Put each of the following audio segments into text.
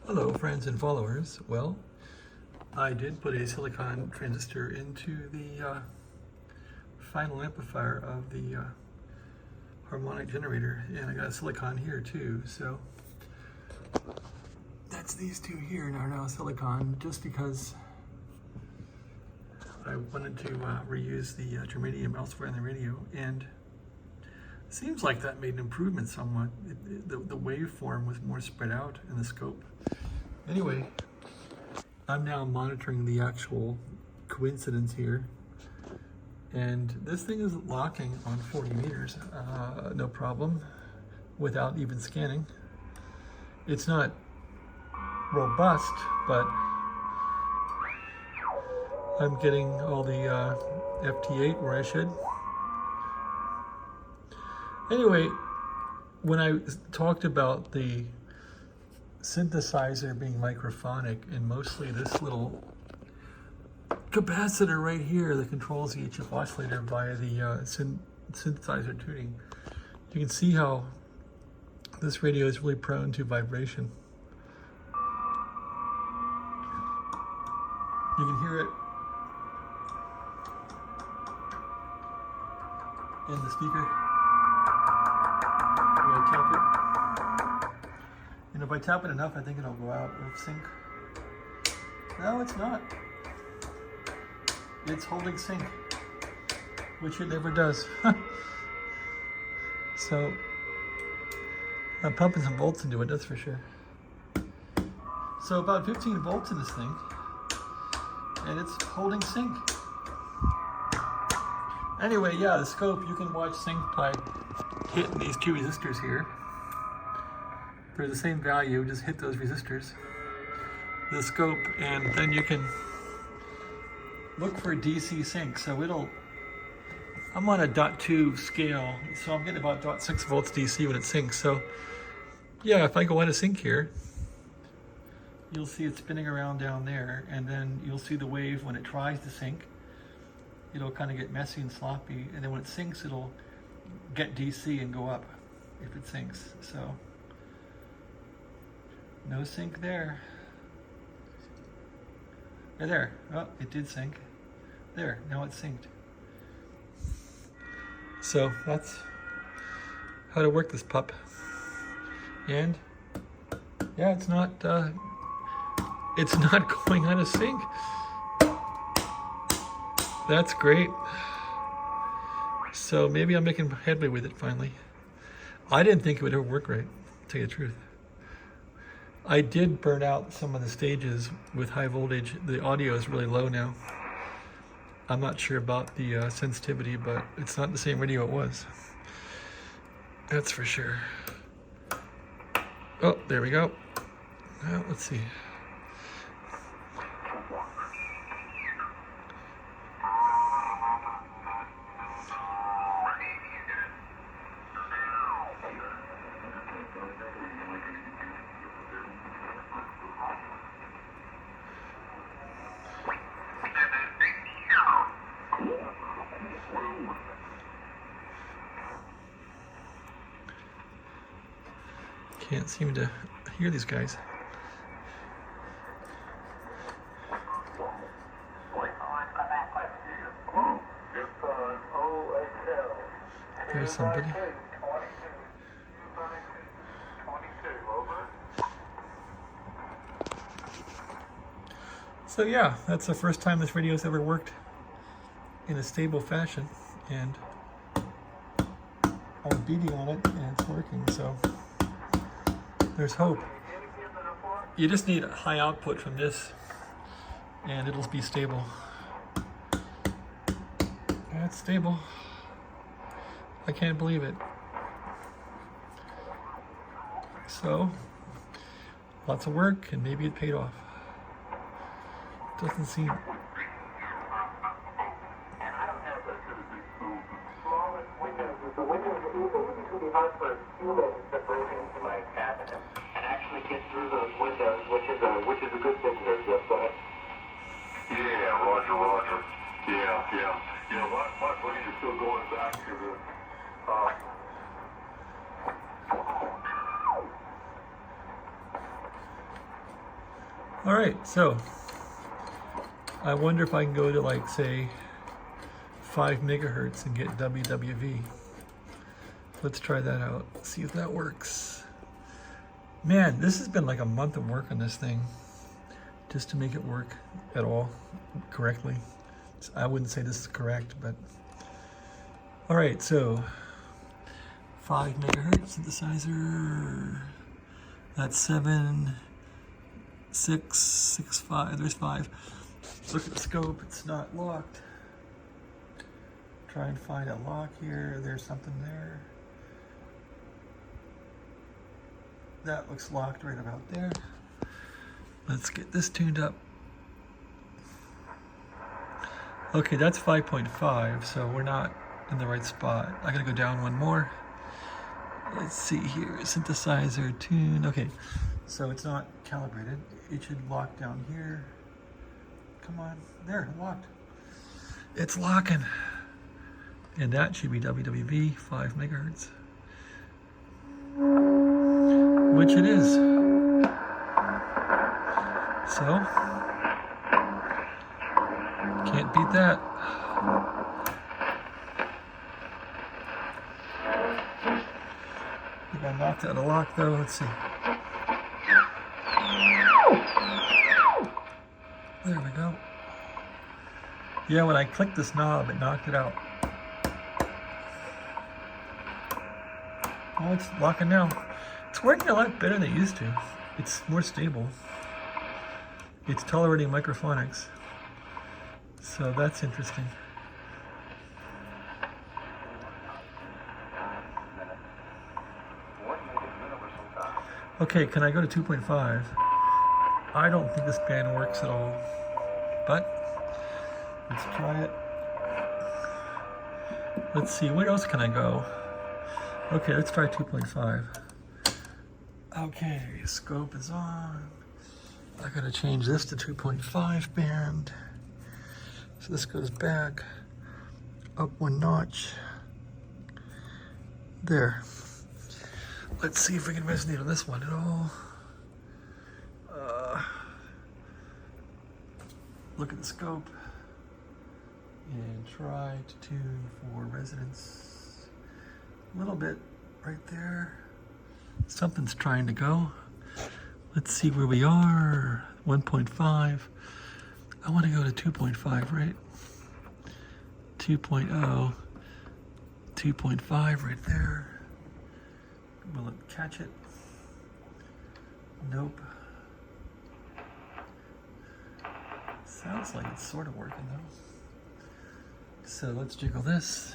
Hello friends and followers. Well, I did put a silicon transistor into the final amplifier of the harmonic generator, and I got a silicon here too, so that's these two here are now silicon, just because I wanted to reuse the germanium elsewhere in the radio, and it seems like that made an improvement somewhat. The waveform was more spread out in the scope. Anyway, I'm now monitoring the actual coincidence here, and this thing is locking on 40 meters, no problem, without even scanning. It's not robust, but I'm getting all the FT8 where I should. Anyway, when I talked about the synthesizer being microphonic, and mostly this little capacitor right here that controls the HF oscillator via the synthesizer tuning, you can see how this radio is really prone to vibration. You can hear it in the speaker when I tap it. And if I tap it enough, I think it'll go out of sync. No, it's not. It's holding sync, which it never does. So I'm pumping some volts into it, that's for sure. So about 15 volts in this thing, and it's holding sync. Anyway, yeah, the scope, you can watch sync by hitting these two resistors here. They're the same value, just hit those resistors, the scope, and then you can look for DC sync. So I'm on a .2 scale, so I'm getting about .6 volts DC when it syncs. So yeah, if I go out of sync here, you'll see it spinning around down there, and then you'll see the wave when it tries to sync. It'll kind of get messy and sloppy, and then when it syncs, it'll get DC and go up if it syncs. So no sync there. There. Oh, it did sync. There, now it's synced. So that's how to work this pup. And yeah, it's not going out of sync. That's great. So maybe I'm making headway with it finally. I didn't think it would ever work right, to tell you the truth. I did burn out some of the stages with high voltage. The audio is really low now. I'm not sure about the sensitivity, but it's not the same radio it was. That's for sure. Oh, there we go. Well, let's see. Can't seem to hear these guys. There's somebody. So yeah, that's the first time this radio's ever worked in a stable fashion, and I'm beating on it and it's working, so there's hope. You just need a high output from this and it'll be stable. That's stable. I can't believe it. So, lots of work, and maybe it paid off. Doesn't seem. Get through those windows, which is a good thing there, Jeff. Go ahead. Yeah, Roger. Yeah. You know, my brain is still going back to the All right, so I wonder if I can go to like say 5 megahertz and get WWV. Let's try that out, see if that works. Man, this has been like a month of work on this thing just to make it work at all correctly. I wouldn't say this is correct, but all right, so 5 megahertz synthesizer. That's 7, 6, 6, 5. There's 5. Look at the scope, it's not locked. Try and find a lock here. There's something there. That looks locked right about there. Let's get this tuned up. Okay, that's 5.5, so we're not in the right spot. I gotta go down one more. Let's see here, synthesizer tune. Okay, so it's not calibrated. It should lock down here. Come on, there, locked. It's locking. And that should be WWV, 5 megahertz. Which it is. So, can't beat that. I think I knocked out a lock though, let's see. There we go. Yeah, when I clicked this knob, it knocked it out. Oh, it's locking now. It's working a lot better than it used to. It's more stable. It's tolerating microphonics. So that's interesting. Okay, can I go to 2.5? I don't think this band works at all. But let's try it. Let's see, where else can I go? Okay, let's try 2.5. Okay, scope is on. I gotta change this to 2.5 band. So this goes back up one notch. There. Let's see if we can resonate on this one at all. Look at the scope and try to tune for resonance. A little bit right there. Something's trying to go. Let's see where we are. 1.5. I want to go to 2.5, right? 2.0. 2.5 right there. Will it catch it? Nope. Sounds like it's sort of working though. So let's jiggle this.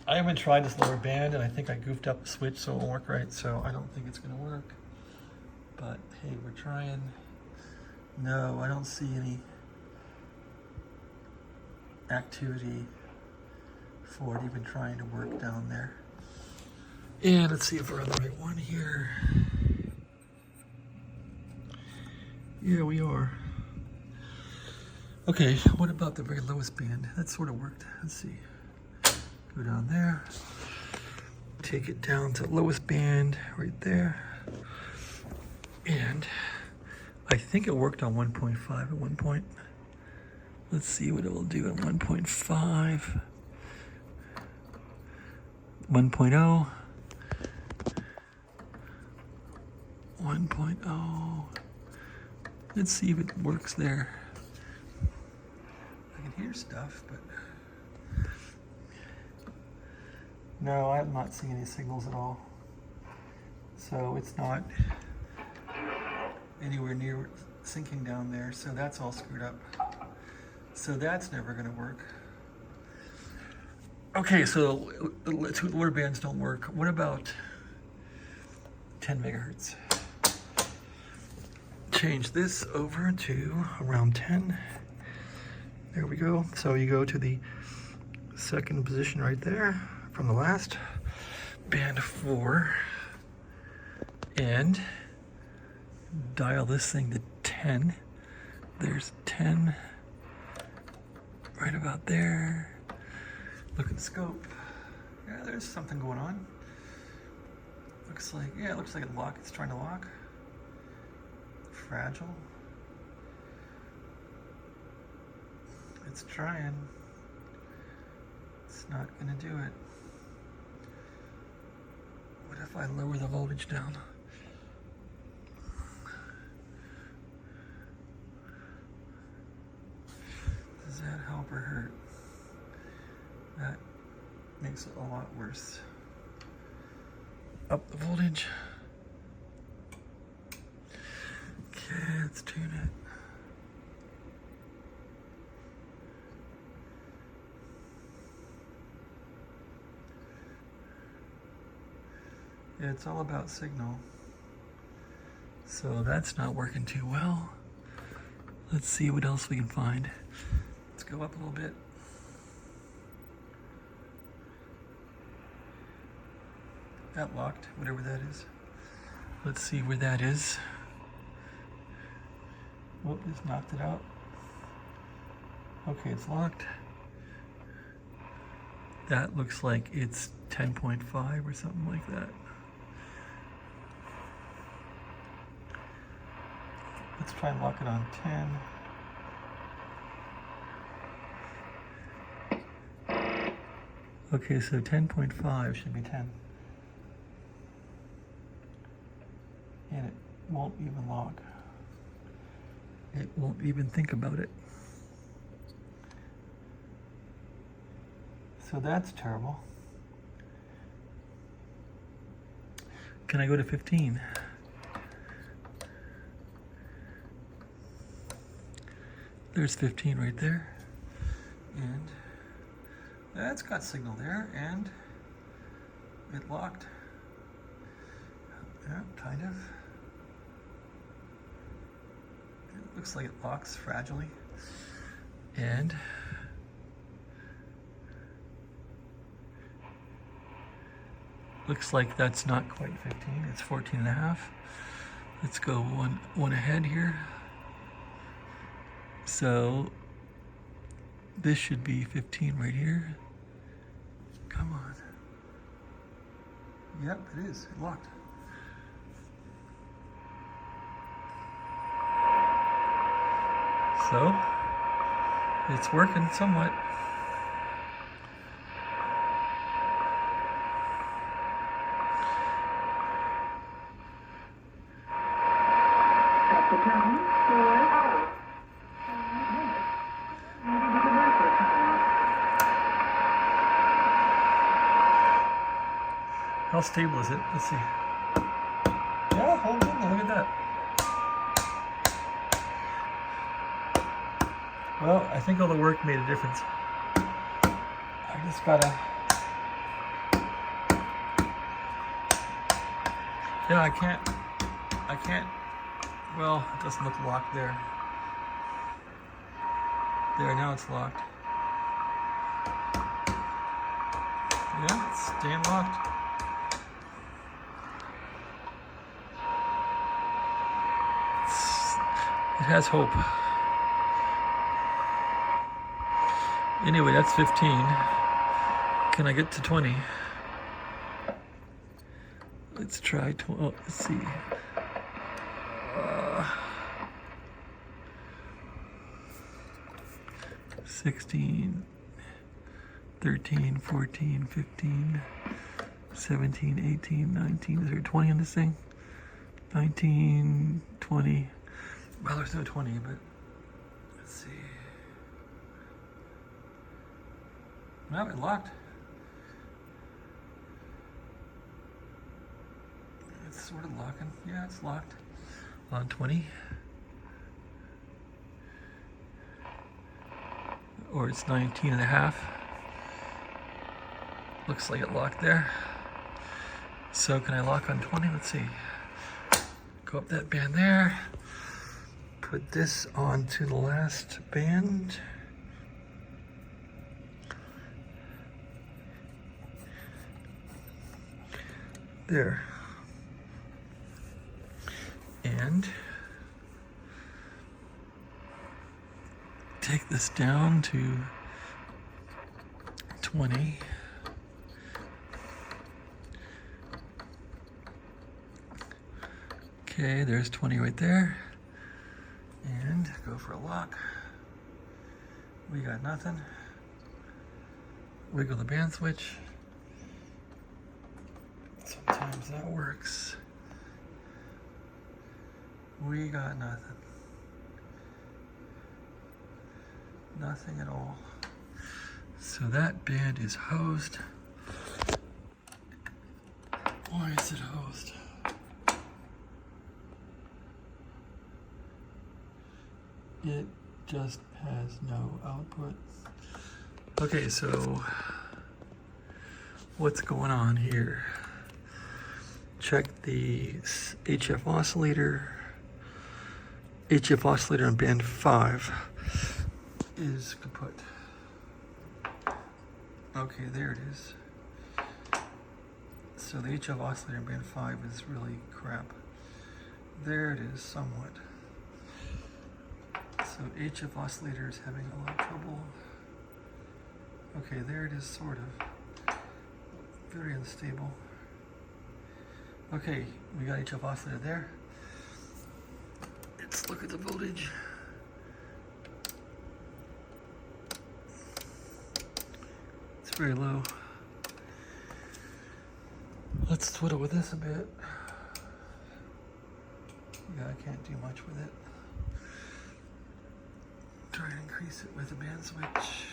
I haven't tried this lower band and I think I goofed up the switch so it won't work right, so I don't think it's gonna work. But hey, we're trying. No, I don't see any activity for it even trying to work down there. And let's see if we're on the right one here. Yeah, we are. Okay, what about the very lowest band? That sort of worked. Let's see. Go down there. Take it down to the lowest band right there. And I think it worked on 1.5 at one point. Let's see what it will do at 1.5. 1.0. 1.0. Let's see if it works there. I can hear stuff, but no, I'm not seeing any signals at all. So it's not anywhere near syncing down there, so that's all screwed up. So that's never going to work. Okay, so the two lower bands don't work. What about 10 megahertz? Change this over to around 10. There we go. So you go to the second position right there from the last, band 4, and dial this thing to 10. There's 10 right about there. Look at the scope. Yeah, there's something going on. Looks like, yeah, it looks like it's trying to lock. fragile. It's trying. It's not gonna do it. What if I lower the voltage down? Does that help or hurt? That makes it a lot worse. Up the voltage. Okay, let's tune it. Yeah, it's all about signal. So that's not working too well. Let's see what else we can find. Let's go up a little bit. That locked, whatever that is. Let's see where that is. Whoop, just knocked it out. Okay, it's locked. That looks like it's 10.5 or something like that. Let's try and lock it on 10. Okay, so 10.5 should be 10. And it won't even lock. It won't even think about it. So that's terrible. Can I go to 15? There's 15 right there. And that's got signal there, and it locked. Yeah, kind of. It looks like it locks fragilely. And looks like that's not quite 15, it's 14 and a half. Let's go one ahead here. So this should be 15 right here. Come on. Yep, it is. It locked. So it's working somewhat. At the time, How stable is it? Let's see. Yeah, hold on. Look at that. Well, I think all the work made a difference. I just gotta... Yeah, I can't... Well, it doesn't look locked there. There, now it's locked. Yeah, it's staying locked. It has hope. Anyway, that's 15. Can I get to 20? Let's try 20. Oh, let's see. 16, 13, 14, 15, 17, 18, 19. Is there 20 on this thing? 19, 20. Well, there's no 20, but let's see. No, it locked. It's sort of locking. Yeah, it's locked on 20. Or it's 19 and a half. Looks like it locked there. So can I lock on 20? Let's see. Go up that band there. Put this onto the last band. There. And take this down to 20. Okay, there's 20 right there. band, go for a lock. We got nothing. Wiggle the band switch. Sometimes that works. We got nothing. Nothing at all. So that band is hosed. Why is it hosed? It just has no output. Okay, so what's going on here? Check the HF oscillator. HF oscillator on band 5 is kaput. Okay, there it is. So the HF oscillator on band 5 is really crap. There it is, somewhat. So HF oscillator is having a lot of trouble. Okay, there it is, sort of. Very unstable. Okay, we got HF oscillator there. Let's look at the voltage. It's very low. Let's twiddle with this a bit. Yeah, I can't do much with it. Try and increase it with the band switch.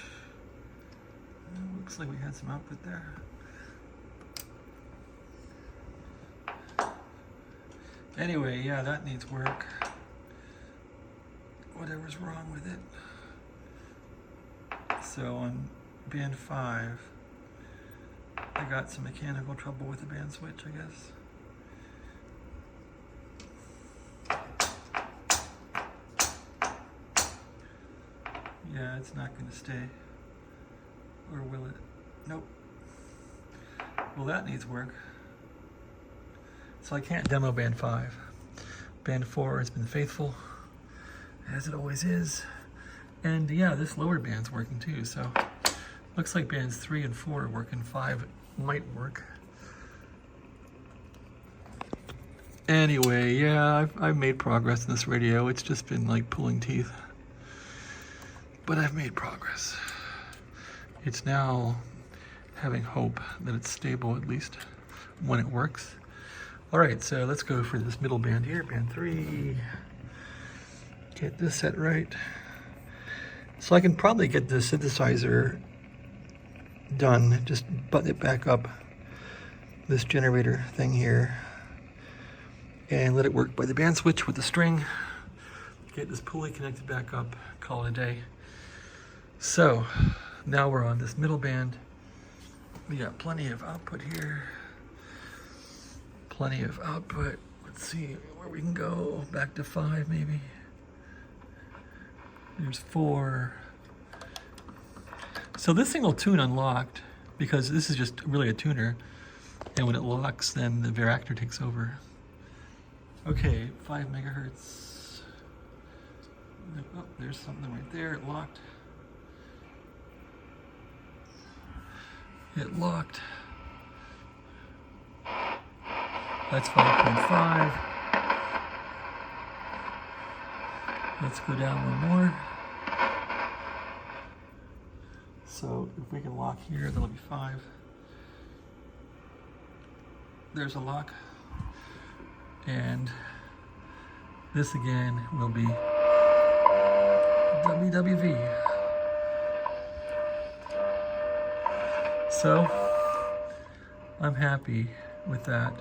Looks like we had some output there. Anyway, yeah, that needs work. Whatever's wrong with it. So on band 5, I got some mechanical trouble with the band switch, I guess. Yeah, it's not going to stay. Or will it? Nope. Well, that needs work. So I can't demo band 5. Band 4 has been faithful, as it always is. And yeah, this lower band's working too, so looks like bands 3 and 4 are working. 5 might work. Anyway, yeah, I've made progress in this radio. It's just been like pulling teeth. But I've made progress. It's now having hope that it's stable, at least when it works. All right, so let's go for this middle band here, band 3. Get this set right. So I can probably get the synthesizer done, just button it back up, this generator thing here, and let it work by the band switch with the string. Get this pulley connected back up, call it a day. So now we're on this middle band. We got plenty of output here. Plenty of output. Let's see where we can go. Back to 5 maybe. There's 4. So this thing will tune unlocked because this is just really a tuner. And when it locks, then the varactor takes over. Okay, 5 megahertz. Oh, there's something right there. It locked. It locked. That's 5.5. Let's go down one more. So if we can lock here, that'll be 5. There's a lock. And this again will be WWV. So I'm happy with that.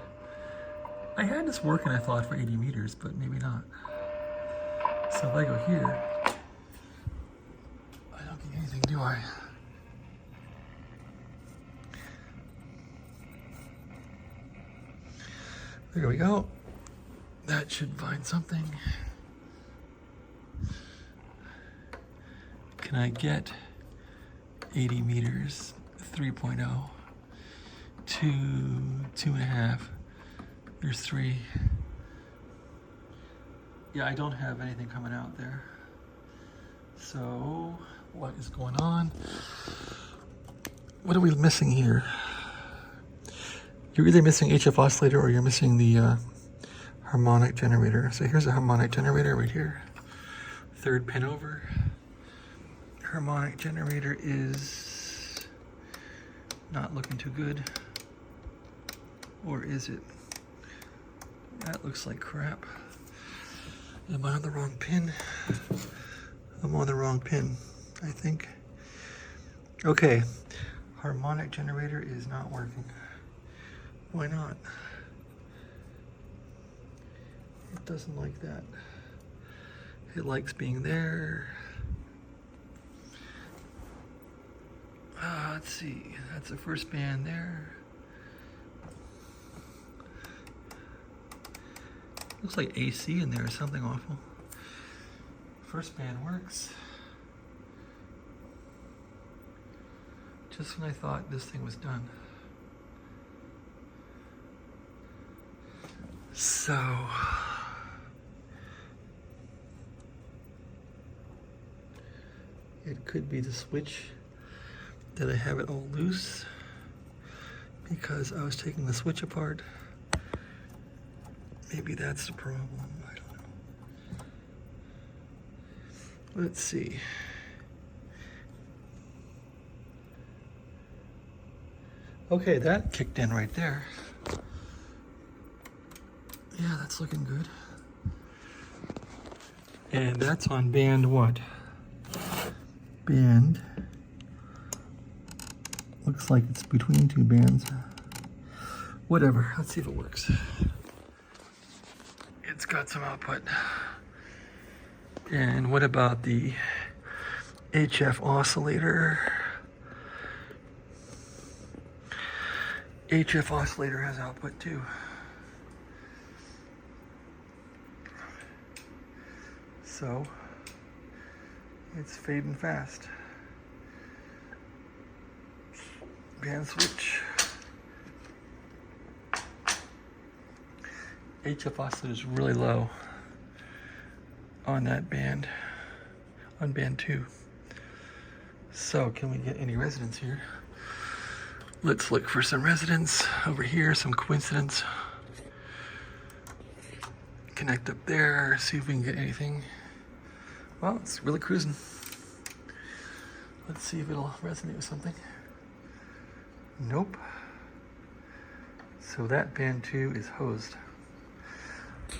I had this working, I thought, for 80 meters, but maybe not. So if I go here, I don't get anything, do I? There we go. That should find something. Can I get 80 meters, 3.0, 2, 2.5, there's 3. Yeah, I don't have anything coming out there. So, what is going on? What are we missing here? You're either missing HF oscillator or you're missing the harmonic generator. So here's a harmonic generator right here. third pin over. Harmonic generator is not looking too good. Or is it? That looks like crap. Am I on the wrong pin? I'm on the wrong pin, I think. Okay, harmonic generator is not working. Why not? It doesn't like that. It likes being there. Let's see, that's the first band there. Looks like AC in there or something awful. First band works. Just when I thought this thing was done. So, it could be the switch that I have it all loose because I was taking the switch apart. Maybe that's the problem. I don't know. Let's see. Okay, that kicked in right there. Yeah, that's looking good. And that's on band what? Band. Looks like it's between two bands. Whatever, let's see if it works. It's got some output. And what about the HF oscillator? HF oscillator has output too. So it's fading fast. Band switch. HF oscillator is really low on that band, on band 2. So can we get any resonance here? Let's look for some resonance over here, some coincidence. Connect up there, see if we can get anything. Well, it's really cruising. Let's see if it'll resonate with something. Nope. So that band 2 is hosed.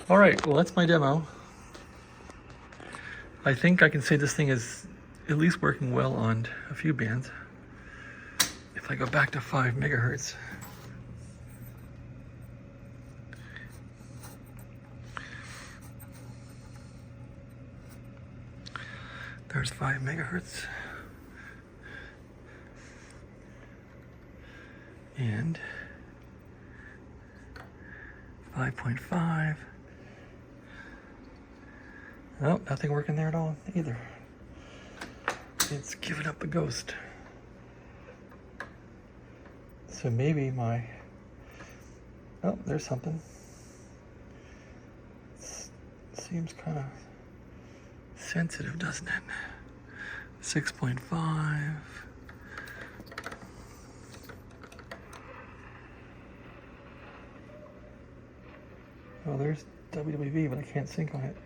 All right, well, that's my demo. I think I can say this thing is at least working well on a few bands. If I go back to 5 megahertz. There's 5 megahertz. And 5.5. Oh, nothing working there at all either. It's giving up the ghost. So maybe my, oh, there's something. Seems kind of sensitive, doesn't it? 6.5. Well, there's WWV, but I can't sync on it.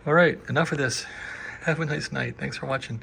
All right, enough of this. Have a nice night. Thanks for watching.